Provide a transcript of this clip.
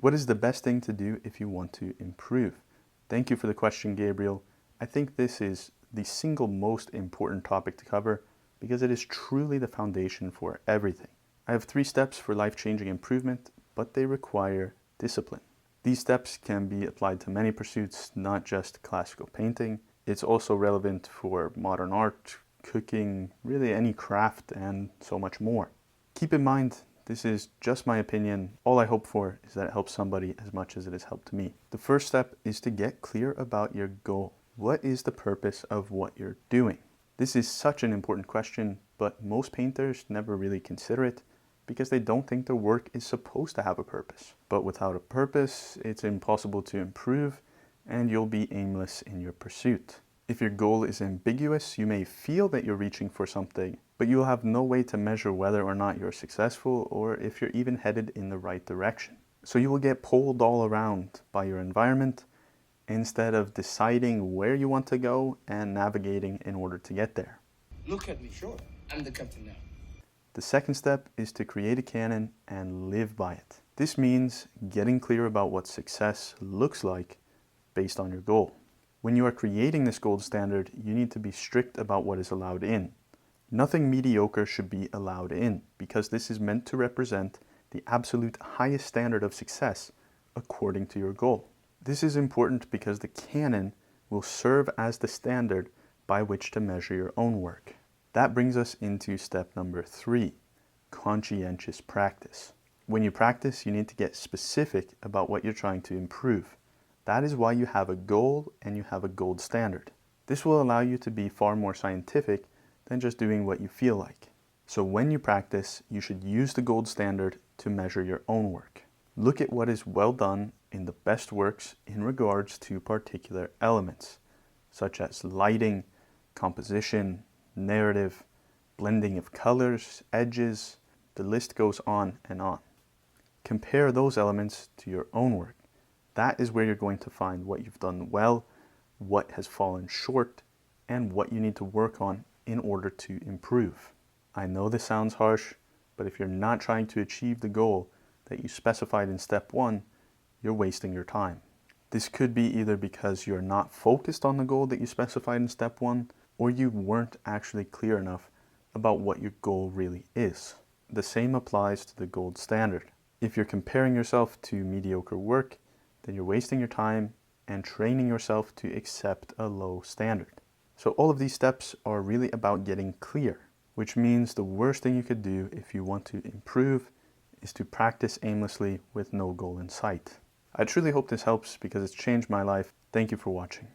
What is the best thing to do if you want to improve? Thank you for the question, Gabriel. I think this is the single most important topic to cover because it is truly the foundation for everything. I have 3 steps for life-changing improvement, but they require discipline. These steps can be applied to many pursuits, not just classical painting. It's also relevant for modern art, cooking, really any craft, and so much more. Keep in mind, this is just my opinion. All I hope for is that it helps somebody as much as it has helped me. The first step is to get clear about your goal. What is the purpose of what you're doing? This is such an important question, but most painters never really consider it because they don't think their work is supposed to have a purpose. But without a purpose, it's impossible to improve and you'll be aimless in your pursuit. If your goal is ambiguous, you may feel that you're reaching for something, but you'll have no way to measure whether or not you're successful or if you're even headed in the right direction. So you will get pulled all around by your environment instead of deciding where you want to go and navigating in order to get there. Look at me, sure. I'm the captain now. The second step is to create a canon and live by it. This means getting clear about what success looks like based on your goal. When you are creating this gold standard, you need to be strict about what is allowed in. Nothing mediocre should be allowed in, because this is meant to represent the absolute highest standard of success according to your goal. This is important because the canon will serve as the standard by which to measure your own work. That brings us into step number 3, conscientious practice. When you practice, you need to get specific about what you're trying to improve. That is why you have a goal and you have a gold standard. This will allow you to be far more scientific than just doing what you feel like. So when you practice, you should use the gold standard to measure your own work. Look at what is well done in the best works in regards to particular elements, such as lighting, composition, narrative, blending of colors, edges, the list goes on and on. Compare those elements to your own work. That is where you're going to find what you've done well, what has fallen short, and what you need to work on in order to improve. I know this sounds harsh, but if you're not trying to achieve the goal that you specified in step 1, you're wasting your time. This could be either because you're not focused on the goal that you specified in step 1, or you weren't actually clear enough about what your goal really is. The same applies to the gold standard. If you're comparing yourself to mediocre work, then you're wasting your time and training yourself to accept a low standard. So all of these steps are really about getting clear, which means the worst thing you could do if you want to improve is to practice aimlessly with no goal in sight. I truly hope this helps because it's changed my life. Thank you for watching.